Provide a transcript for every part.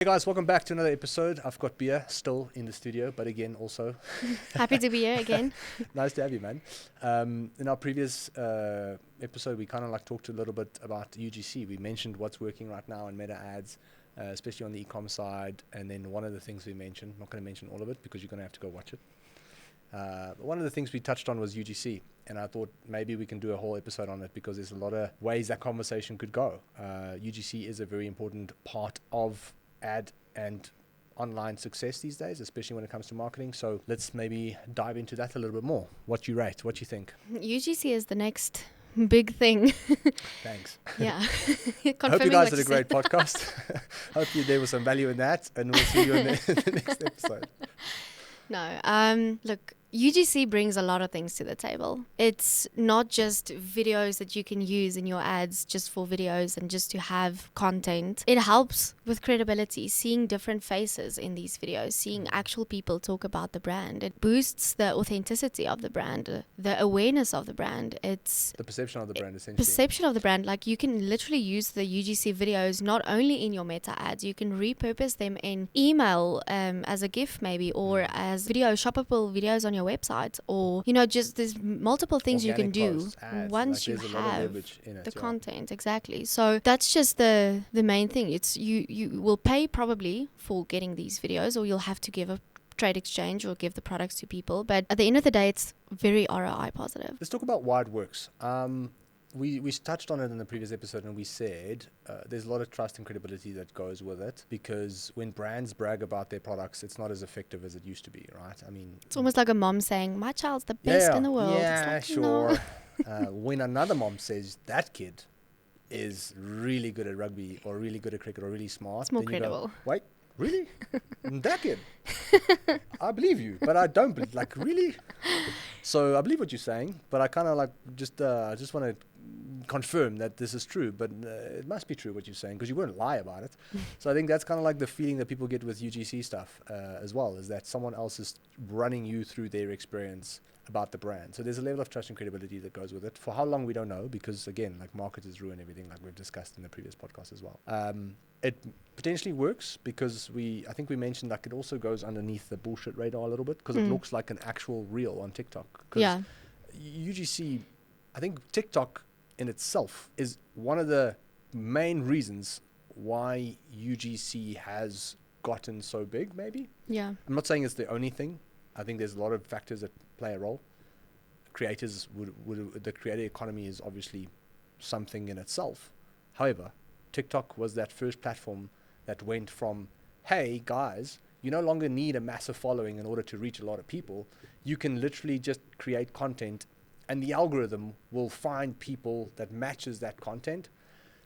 Hey guys, welcome back to another episode. I've got beer still in the studio, but again, also Happy to be here again. nice to have you, man. In our previous episode, we kind of like talked a little bit about UGC. We mentioned what's working right now in meta ads, especially on the e-com side. And then one of the things we mentioned, not going to mention all of it because you're going to have to go watch it. But one of the things we touched on was UGC, and I thought maybe we can do a whole episode on it because there's a lot of ways that conversation could go. UGC is a very important part of ad and online success these days, especially when it comes to marketing. So let's maybe dive into that a little bit more. What you rate? What you think? UGC is the next big thing. Thanks. Yeah. I hope you guys did a great podcast. Hope there was some value in that, and we'll see you in the next episode. No, look, UGC brings a lot of things to the table. It's not just videos that you can use in your ads just for videos and just to have content. It helps with credibility, seeing different faces in these videos, seeing actual people talk about the brand. It boosts the authenticity of the brand, the awareness of the brand. It's the perception of the brand, essentially. Perception of the brand. Like, you can literally use the UGC videos not only in your meta ads, you can repurpose them in email as a GIF maybe, or as shoppable videos on your website, or just there's multiple things Organic you can do posts, ads, once like you there's a lot of have leverage in it, the yeah. content. Exactly. So that's just the main thing. It's you will pay probably for getting these videos, or you'll have to give a trade exchange or give the products to people, but at the end of the day, it's very ROI positive. Let's talk about why it works. We touched on it in the previous episode, and we said there's a lot of trust and credibility that goes with it, because when brands brag about their products, it's not as effective as it used to be, right? I mean, it's almost like a mom saying, my child's the best in the world. Yeah, it's like, sure. No. When another mom says that kid is really good at rugby or really good at cricket or really smart, it's more then you credible. go, wait, really? That kid? I believe you, but I don't believe, like, really? So I believe what you're saying, but I kind of like just want to confirm that this is true, but it must be true what you're saying, because you won't lie about it. So I think that's kind of like the feeling that people get with UGC stuff as well, is that someone else is running you through their experience about the brand. So there's a level of trust and credibility that goes with it. For how long, we don't know, because again, like, marketers ruin everything, like we've discussed in the previous podcast as well. It potentially works because I think we mentioned, like, it also goes underneath the bullshit radar a little bit, because it looks like an actual reel on TikTok. Yeah. UGC, I think TikTok in itself is one of the main reasons why UGC has gotten so big, maybe. Yeah. I'm not saying it's the only thing. I think there's a lot of factors that play a role. Creators the creator economy is obviously something in itself. However, TikTok was that first platform that went from, hey guys, you no longer need a massive following in order to reach a lot of people. You can literally just create content, and the algorithm will find people that matches that content.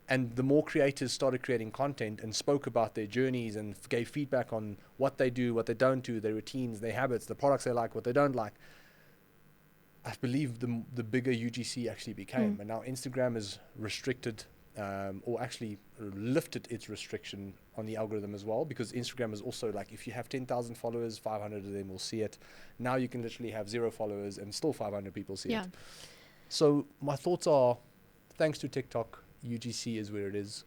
And the more creators started creating content and spoke about their journeys and gave feedback on what they do, what they don't do, their routines, their habits, the products they like, what they don't like, I believe the bigger UGC actually became. And now Instagram is restricted, or actually lifted its restriction on the algorithm as well, because Instagram is also like, if you have 10,000 followers, 500 of them will see it. Now you can literally have 0 followers and still 500 people see it. So my thoughts are, thanks to TikTok, UGC is where it is.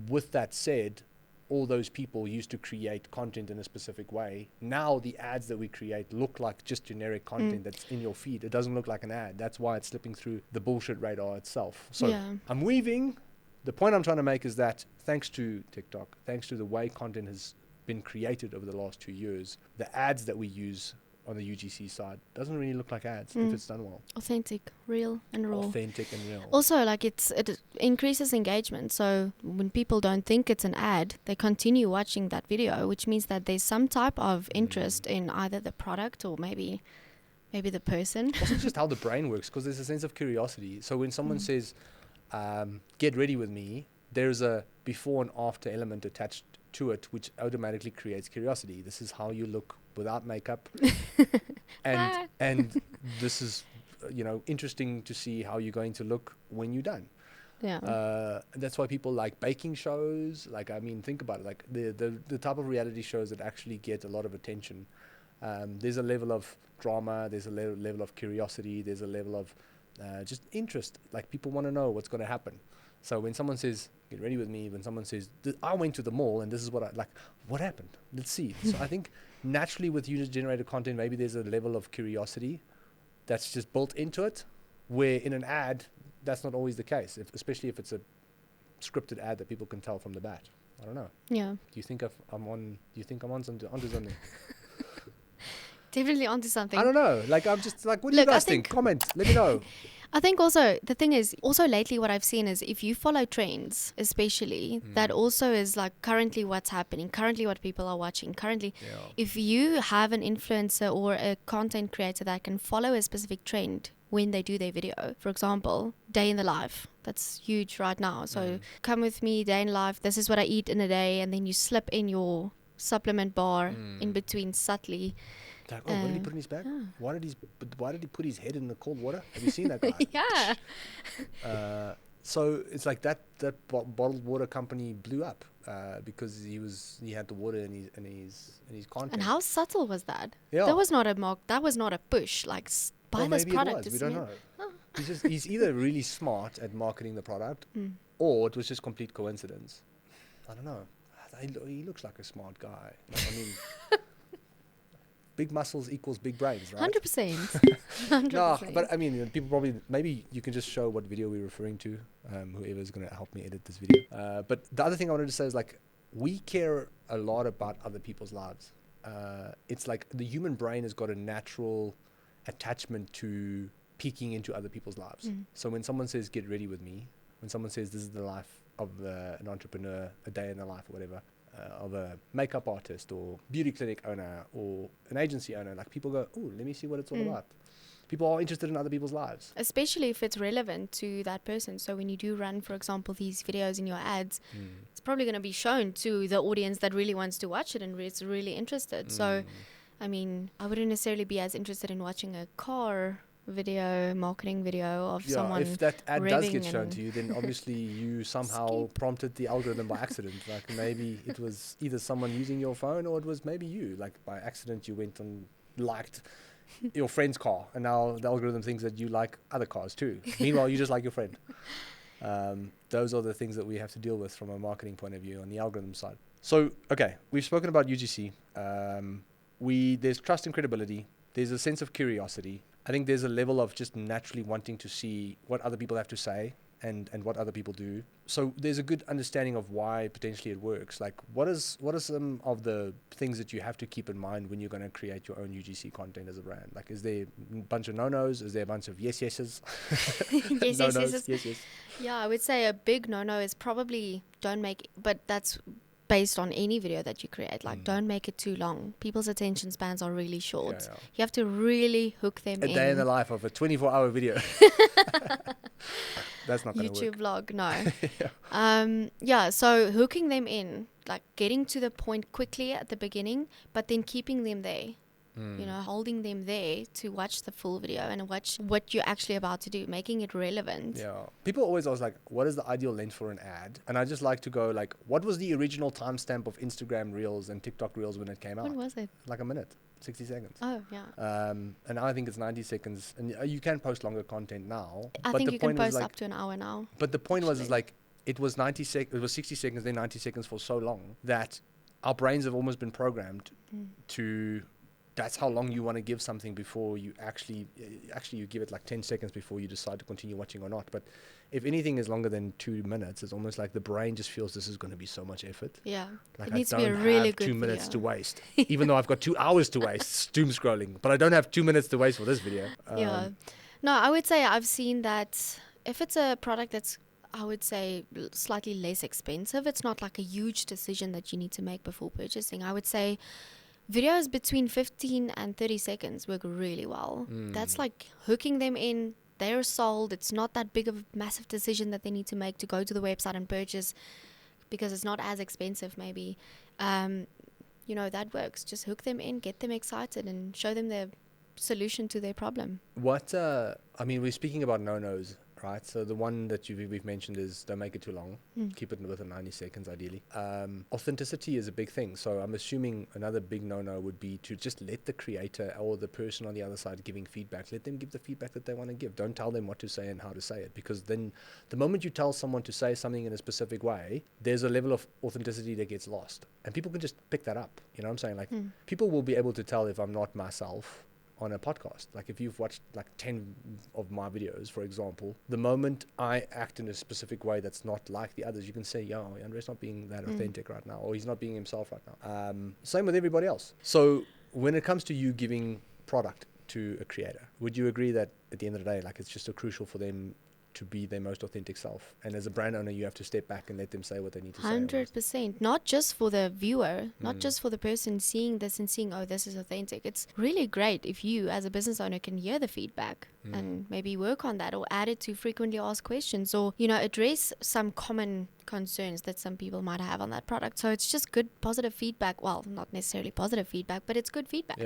With that said, all those people used to create content in a specific way. Now the ads that we create look like just generic content that's in your feed. It doesn't look like an ad. That's why it's slipping through the bullshit radar itself. So I'm weaving. The point I'm trying to make is that thanks to TikTok, thanks to the way content has been created over the last 2 years, the ads that we use on the UGC side doesn't really look like ads if it's done well. Authentic, real and raw. Authentic and real. Also, like, it increases engagement. So when people don't think it's an ad, they continue watching that video, which means that there's some type of interest in either the product or maybe the person. Also just how the brain works, because there's a sense of curiosity. So when someone says, get ready with me, there's a before and after element attached to it, which automatically creates curiosity. This is how you look without makeup. and this is, interesting to see how you're going to look when you're done. Yeah. That's why people like baking shows. Like, I mean, think about it. Like the type of reality shows that actually get a lot of attention. There's a level of drama. There's a level of curiosity. There's a level of just interest. Like, people want to know what's going to happen. So when someone says, get ready with me. When someone says, I went to the mall and this is what happened? Let's see. So I think naturally with user-generated content, maybe there's a level of curiosity that's just built into it, where in an ad, that's not always the case, especially if it's a scripted ad that people can tell from the bat. I don't know. Yeah. Do you think I'm on onto something? Definitely onto something. I don't know. Like, I'm just like, what do you guys think? Comment. Let me know. I think also the thing is also lately what I've seen is if you follow trends, especially that also is like currently what's happening, currently what people are watching, currently. Yeah. If you have an influencer or a content creator that can follow a specific trend when they do their video, for example, day in the life, that's huge right now. So come with me, day in life, this is what I eat in a day, and then you slip in your supplement bar in between subtly. Like, what did he put in his bag? Yeah. Why did he put his head in the cold water? Have you seen that guy? Yeah. So it's like that bottled water company blew up because he had the water in his content. And how subtle was that? Yeah. That was not a mock. That was not a push. Like buy this product. We don't know. Oh. He's either really smart at marketing the product, or it was just complete coincidence. I don't know. He looks like a smart guy. Like, I mean. Big muscles equals big brains, right? 100%. No, but I mean, people probably, maybe you can just show what video we're referring to, whoever's going to help me edit this video. But the other thing I wanted to say is, like, we care a lot about other people's lives. It's like the human brain has got a natural attachment to peeking into other people's lives. So when someone says, get ready with me, when someone says this is the life of an entrepreneur, a day in the life or whatever, of a makeup artist or beauty clinic owner or an agency owner, like, people go, oh, let me see what it's all about. People are interested in other people's lives. Especially if it's relevant to that person. So when you do run, for example, these videos in your ads, it's probably going to be shown to the audience that really wants to watch it and is really interested. So, I mean, I wouldn't necessarily be as interested in watching a car video, marketing video of someone. If that ad does get shown to you, then obviously you somehow prompted the algorithm by accident. Like, maybe it was either someone using your phone, or it was maybe you. Like, by accident you went and liked your friend's car, and now the algorithm thinks that you like other cars too. Meanwhile, you just like your friend. Those are the things that we have to deal with from a marketing point of view on the algorithm side. So, okay, we've spoken about UGC. There's trust and credibility. There's a sense of curiosity. I think there's a level of just naturally wanting to see what other people have to say and what other people do. So there's a good understanding of why potentially it works. Like, what are some of the things that you have to keep in mind when you're going to create your own UGC content as a brand? Like, is there a bunch of no-nos? Is there a bunch of yeses? Yes. Yeah, I would say a big no-no is probably but that's based on any video that you create. Like, don't make it too long. People's attention spans are really short. Yeah. You have to really hook them in. A day in the life of a 24-hour video. That's not going to work. YouTube vlog, no. So hooking them in, like getting to the point quickly at the beginning, but then keeping them there. Holding them there to watch the full video and watch what you're actually about to do, making it relevant. Yeah. People always ask, like, what is the ideal length for an ad? And I just like to go, like, what was the original timestamp of Instagram Reels and TikTok Reels when it came out? When was it? Like a minute, 60 seconds. Oh, yeah. And I think it's 90 seconds. And you can post longer content now. I think you can post up to an hour now. But the point was, like, it was 60 seconds, then 90 seconds for so long that our brains have almost been programmed to... That's how long you want to give something before you actually you give it like 10 seconds before you decide to continue watching or not. But if anything is longer than 2 minutes, it's almost like the brain just feels this is going to be so much effort. Yeah. Like, it needs I to be a don't really have good 2 minutes video to waste, even though I've got 2 hours to waste doom scrolling, but I don't have 2 minutes to waste for this video. Yeah. No, I would say I've seen that if it's a product that's, I would say, slightly less expensive, it's not like a huge decision that you need to make before purchasing. I would say videos between 15 and 30 seconds work really well. That's like hooking them in. They're sold. It's not that big of a massive decision that they need to make to go to the website and purchase, because it's not as expensive maybe. That works. Just hook them in, get them excited, and show them the solution to their problem. We're speaking about no-nos. right? So the one that we've mentioned is don't make it too long. Keep it within 90 seconds, ideally. Authenticity is a big thing. So I'm assuming another big no-no would be to just let the creator or the person on the other side giving feedback, let them give the feedback that they want to give. Don't tell them what to say and how to say it, because then the moment you tell someone to say something in a specific way, there's a level of authenticity that gets lost. And people can just pick that up. You know what I'm saying? Like, people will be able to tell if I'm not myself on a podcast. Like, if you've watched like 10 of my videos, for example, the moment I act in a specific way that's not like the others, you can say, yo, Jandre's not being that authentic right now, or he's not being himself right now. Same with everybody else. So when it comes to you giving product to a creator, would you agree that at the end of the day, like, it's just so crucial for them to be their most authentic self? And as a brand owner, you have to step back and let them say what they need to say. 100%. Not just for the viewer, not just for the person seeing this and seeing, oh, this is authentic. It's really great if you, as a business owner, can hear the feedback and maybe work on that, or add it to frequently asked questions, or, you know, address some common concerns that some people might have on that product. So it's just good, positive feedback. Well, not necessarily positive feedback, but it's good feedback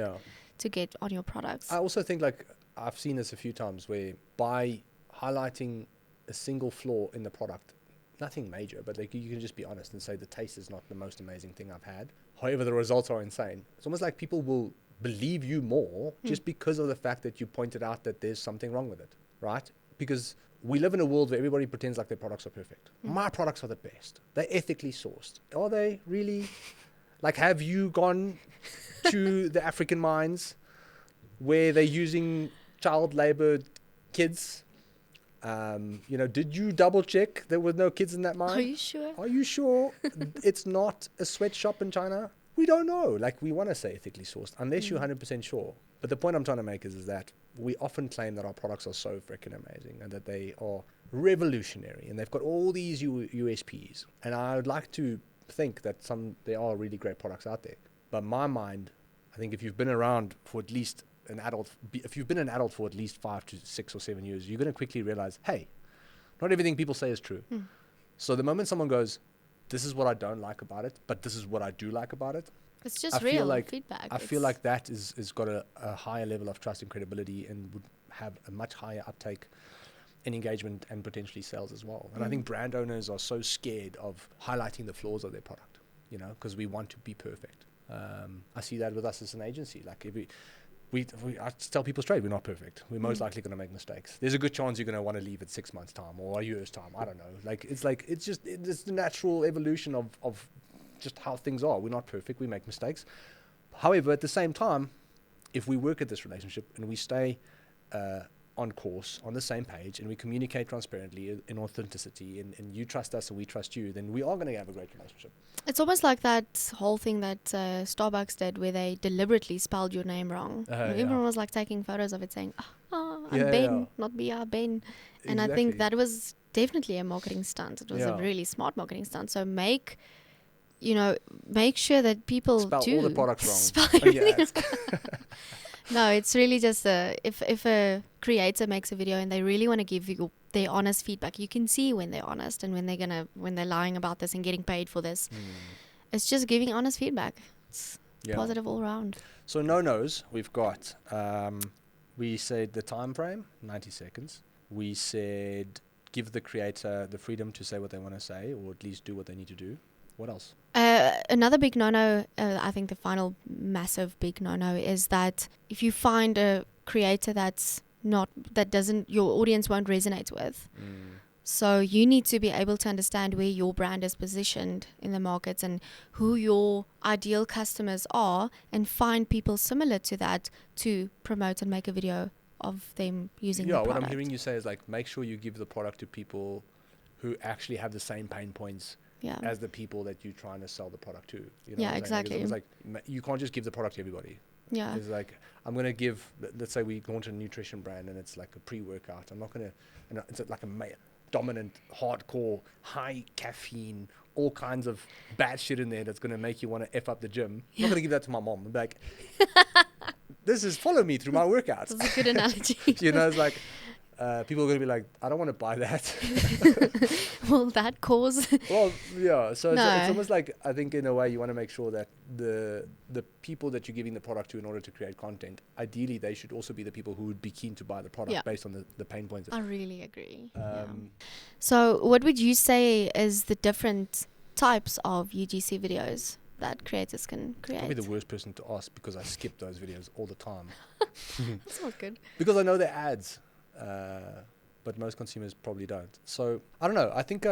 to get on your products. I also think, like, I've seen this a few times where by highlighting a single flaw in the product, nothing major, but like, you can just be honest and say the taste is not the most amazing thing I've had. However, the results are insane. It's almost like people will believe you more just because of the fact that you pointed out that there's something wrong with it, right? Because we live in a world where everybody pretends like their products are perfect. My products are the best. They're ethically sourced. Are they really? Like, have you gone to the African mines where they're using child labor kids? You know, did you double check there were no kids in that mine? Are you sure? Are you sure it's not a sweatshop in China? We don't know. Like, we want to say ethically sourced unless you're 100% sure. But the point I'm trying to make is that we often claim that our products are so freaking amazing and that they are revolutionary and they've got all these USPs. And I would like to think that there are really great products out there. But in my mind, I think if you've been around for at least if you've been an adult for at least 5 to 6 or 7 years, you're going to quickly realize, hey, not everything people say is true. So the moment someone goes, this is what I don't like about it, but this is what I do like about it, it's just real feedback. I feel like that is got a higher level of trust and credibility and would have a much higher uptake in engagement and potentially sales as well. And I think brand owners are so scared of highlighting the flaws of their product, you know, because we want to be perfect. I see that with us as an agency. Like, if I tell people straight, we're not perfect. We're most likely going to make mistakes. There's a good chance you're going to want to leave at 6 months' time or a year's time. I don't know. It's the natural evolution of just how things are. We're not perfect. We make mistakes. However, at the same time, if we work at this relationship and we stay on course, on the same page, and we communicate transparently in authenticity, and you trust us and we trust you, then we are going to have a great relationship. It's almost like that whole thing that Starbucks did where they deliberately spelled your name wrong. Everyone was like taking photos of it saying, I'm Ben, not B-R, Ben. And I think that was definitely a marketing stunt. It was a really smart marketing stunt. So make sure that people spell do all the products wrong. Spell everything No, it's really just if a creator makes a video and they really want to give you their honest feedback, you can see when they're honest and when they're lying about this and getting paid for this. It's just giving honest feedback. It's positive all around. So no-nos, we've got, we said the time frame, 90 seconds. We said give the creator the freedom to say what they want to say, or at least do what they need to do. What else? Another big no-no, I think the final massive big no-no is that if you find a creator your audience won't resonate with. So you need to be able to understand where your brand is positioned in the markets and who your ideal customers are, and find people similar to that to promote and make a video of them using the product. What I'm hearing you say is, like, make sure you give the product to people who actually have the same pain points as the people that you're trying to sell the product to. You know exactly. It's like, you can't just give the product to everybody. Yeah. It's like, I'm going to give, let's say we launch a nutrition brand and it's like a pre-workout. I'm not going to, it's like a dominant, hardcore, high caffeine, all kinds of bad shit in there that's going to make you want to F up the gym. I'm not going to give that to my mom. I'm like, this is follow me through my workouts. That's a good analogy. It's like, people are going to be like, I don't want to buy that. Will that cause? Well, yeah. So No. it's almost like, I think in a way you want to make sure that the people that you're giving the product to in order to create content, ideally they should also be the people who would be keen to buy the product Yeah. based on the pain points. I really agree. Um, So what would you say is the different types of UGC videos that creators can create? Probably the worst person to ask because I skip those videos all the time. That's not good. Because I know they're ads, but most consumers probably don't. So I don't know. I think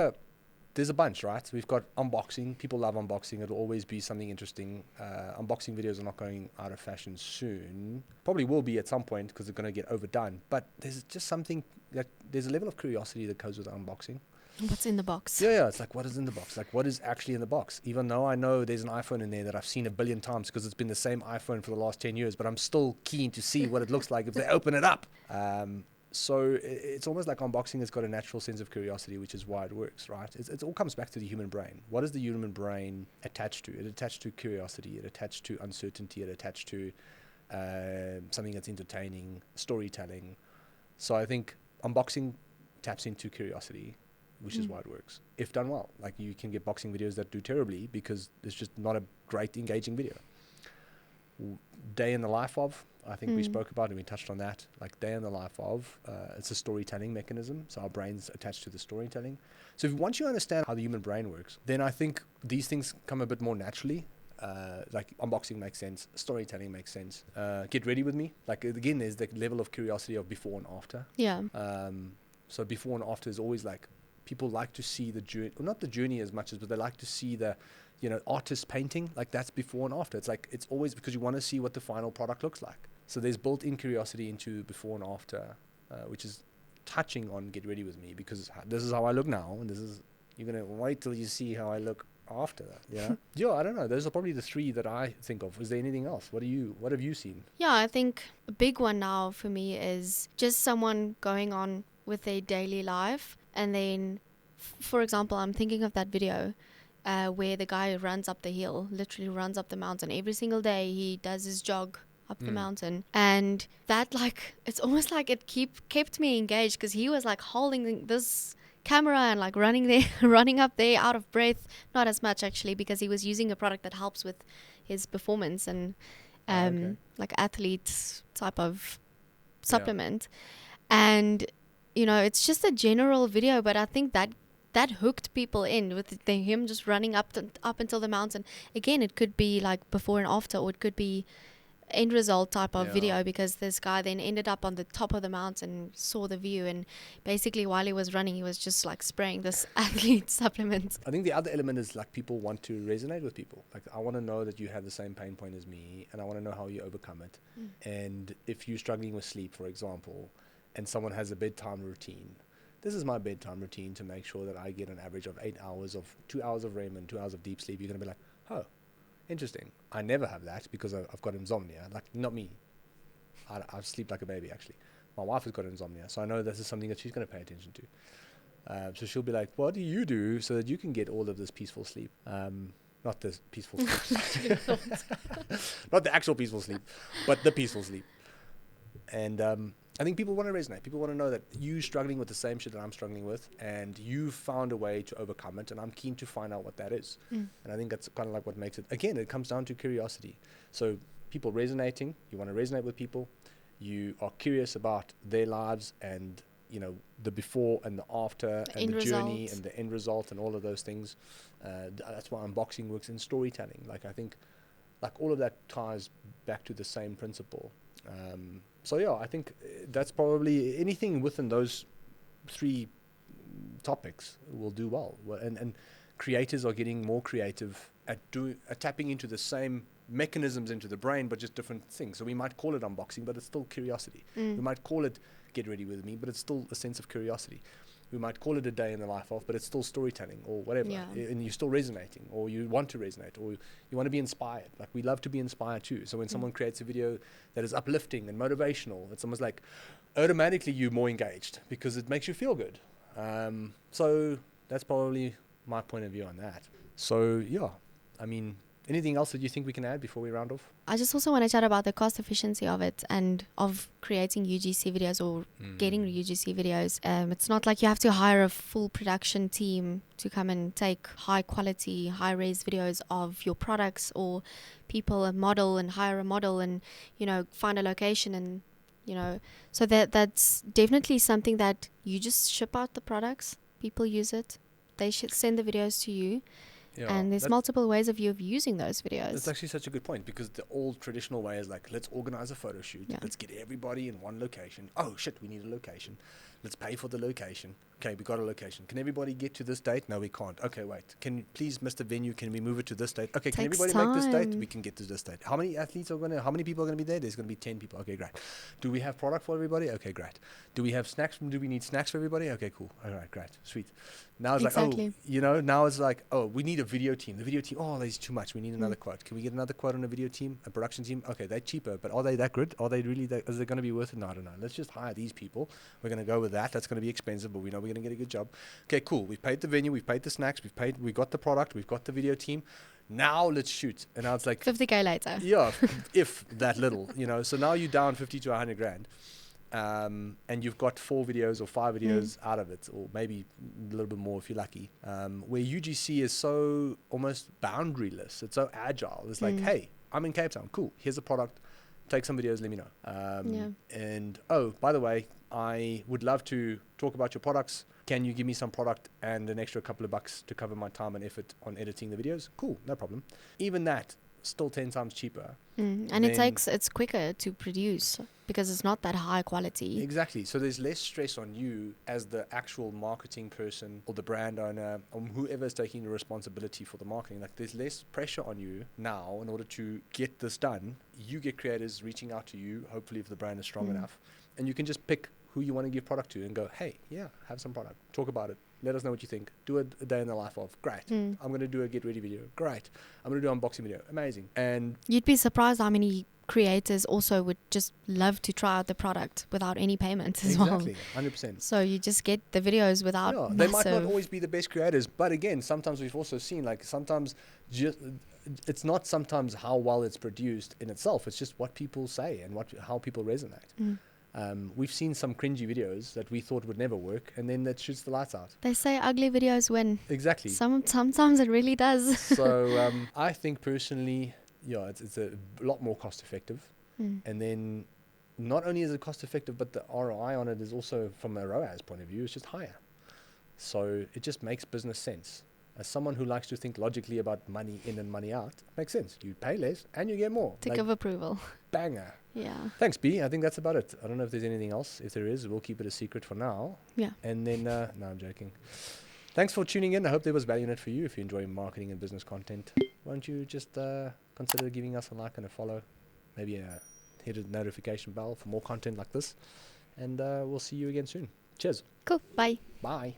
there's a bunch, right? We've got unboxing. People love unboxing. It'll always be something interesting. Unboxing videos are not going out of fashion soon. Probably will be at some point because they're going to get overdone. But there's just something that there's a level of curiosity that goes with unboxing. What's in the box? Yeah. It's like, what is in the box? Like, what is actually in the box? Even though I know there's an iPhone in there that I've seen a billion times because it's been the same iPhone for the last 10 years, but I'm still keen to see what it looks like if they open it up. So it's almost like unboxing has got a natural sense of curiosity, which is why it works, right? It all comes back to the human brain. What is the human brain attached to? It attached to curiosity. It attached to uncertainty. It attached to something that's entertaining, storytelling. So I think unboxing taps into curiosity, which is why it works, if done well. Like, you can get boxing videos that do terribly because it's just not a great engaging video. Day in the life of, I think we spoke about and we touched on that. Like, day in the life of, it's a storytelling mechanism. So our brain's attached to the storytelling. So once you understand how the human brain works, then I think these things come a bit more naturally. Like, unboxing makes sense, storytelling makes sense. Get ready with me. Like, again, there's the level of curiosity of before and after. Yeah. So before and after is always like, people like to see the journey, well, not the journey as much as, but they like to see the, artist painting. Like, that's before and after. It's like, it's always because you want to see what the final product looks like. So there's built-in curiosity into before and after, which is touching on Get Ready With Me, because this is how I look now, and you're going to wait till you see how I look after that. Yeah, I don't know. Those are probably the three that I think of. Is there anything else? What have you seen? Yeah, I think a big one now for me is just someone going on with their daily life. And then, for example, I'm thinking of that video where the guy runs up the hill, literally runs up the mountain. Every single day he does his jog up the mountain. And that, like, it's almost like it kept me engaged because he was like holding this camera and like running up there out of breath. Not as much actually, because he was using a product that helps with his performance and like athlete type of supplement. And it's just a general video, but I think that hooked people in with him just running up until the mountain. Again, it could be like before and after, or it could be end result type of video, because this guy then ended up on the top of the mountain, saw the view, and basically while he was running, he was just like spraying this athlete supplement. I think the other element is like, people want to resonate with people. Like, I want to know that you have the same pain point as me, and I want to know how you overcome it. And if you're struggling with sleep, for example, and someone has a bedtime routine, this is my bedtime routine to make sure that I get an average of 8 hours of 2 hours of REM and 2 hours of deep sleep. You're going to be like, oh, interesting. I never have that because I've got insomnia. Like, not me. I sleep like a baby, actually. My wife has got insomnia, so I know this is something that she's going to pay attention to. So she'll be like, what do you do so that you can get all of this peaceful sleep? Not this peaceful sleep. Not the actual peaceful sleep, but the peaceful sleep. And I think people want to resonate. People want to know that you're struggling with the same shit that I'm struggling with, and you found a way to overcome it, and I'm keen to find out what that is. And I think that's kind of like what makes it. Again, it comes down to curiosity. So people resonating, you want to resonate with people. You are curious about their lives and, the before and the after, and the journey and the end result and all of those things. That's why unboxing works in storytelling. Like, I think like all of that ties back to the same principle. So yeah, I think that's probably anything within those three topics will do well. And creators are getting more creative at tapping into the same mechanisms into the brain, but just different things. So we might call it unboxing, but it's still curiosity. We might call it Get Ready With Me, but it's still a sense of curiosity. We might call it a day in the life of, but it's still storytelling or whatever. And you're still resonating, or you want to resonate, or you want to be inspired. Like, we love to be inspired too. So when someone creates a video that is uplifting and motivational, it's almost like automatically you're more engaged because it makes you feel good. So that's probably my point of view on that. So yeah, I mean, Anything else that you think we can add before we round off? I just also want to chat about the cost efficiency of it and of creating UGC videos or getting UGC videos. It's not like you have to hire a full production team to come and take high quality, high res videos of your products, or people a model and hire a model and, you know, find a location and, you know, so that's definitely something that you just ship out the products, people use it, they should send the videos to you. Yeah, and there's multiple ways of you of using those videos. That's actually such a good point, because the old traditional way is like, let's organize a photo shoot. Yeah. Let's get everybody in one location. Oh shit, we need a location. Let's pay for the location. Okay, we got a location. Can everybody get to this date? No, we can't. Okay, wait. Can you please, Mr. Venue, can we move it to this date? Okay, can everybody make this date? We can get to this date. How many athletes are how many people are going to be there? There's going to be 10 people. Okay, great. Do we have product for everybody? Okay, great. Do we have snacks? Do we need snacks for everybody? Okay, cool. All right, great. Sweet. Now it's like, oh, you know, now it's like, oh, we need a video team. The video team, oh, there's too much. We need another quote. Can we get another quote on a video team, a production team? Okay, they're cheaper, but are they that good? Are they really that, is it going to be worth it? No, I don't know. Let's just hire these people. We're going to go with that. That's going to be expensive, but we know we're going to get a good job. Okay, cool. We've paid the venue. We've paid the snacks. We got the product. We've got the video team. Now let's shoot. And now it's like 50K later. Yeah, if that little, you know. So now you're down 50 to 100 grand. And you've got 4 videos or 5 videos out of it, or maybe a little bit more if you're lucky, where UGC is so almost boundaryless. It's so agile. It's like, hey, I'm in Cape Town. Cool. Here's a product. Take some videos. Let me know. And, oh, by the way, I would love to talk about your products. Can you give me some product and an extra couple of bucks to cover my time and effort on editing the videos? Cool. No problem. Even that, still 10 times cheaper. And it's quicker to produce because it's not that high quality. Exactly. So there's less stress on you as the actual marketing person or the brand owner or whoever is taking the responsibility for the marketing. Like, there's less pressure on you now in order to get this done. You get creators reaching out to you, hopefully if the brand is strong enough, and you can just pick who you want to give product to and go, hey, yeah, have some product. Talk about it. Let us know what you think. Do a day in the life of. Great. I'm going to do a get ready video. Great. I'm going to do an unboxing video. Amazing. And you'd be surprised how many creators also would just love to try out the product without any payment as well. Exactly. 100%. So you just get the videos without they might not always be the best creators, but again, sometimes we've also seen, like, sometimes it's not sometimes how well it's produced in itself. It's just what people say and how people resonate. We've seen some cringy videos that we thought would never work, and then that shoots the lights out. They say ugly videos win. Exactly. Sometimes it really does. So I think personally, it's a lot more cost effective. And then not only is it cost effective, but the ROI on it is also, from a ROAS point of view, it's just higher. So it just makes business sense. As someone who likes to think logically about money in and money out, it makes sense. You pay less and you get more. Tick of approval. Banger. Yeah. Thanks, B. I think that's about it. I don't know if there's anything else. If there is, we'll keep it a secret for now. Yeah. And then, no, I'm joking. Thanks for tuning in. I hope there was value in it for you. If you enjoy marketing and business content, why don't you just consider giving us a like and a follow. Maybe hit a notification bell for more content like this. And we'll see you again soon. Cheers. Cool. Bye. Bye.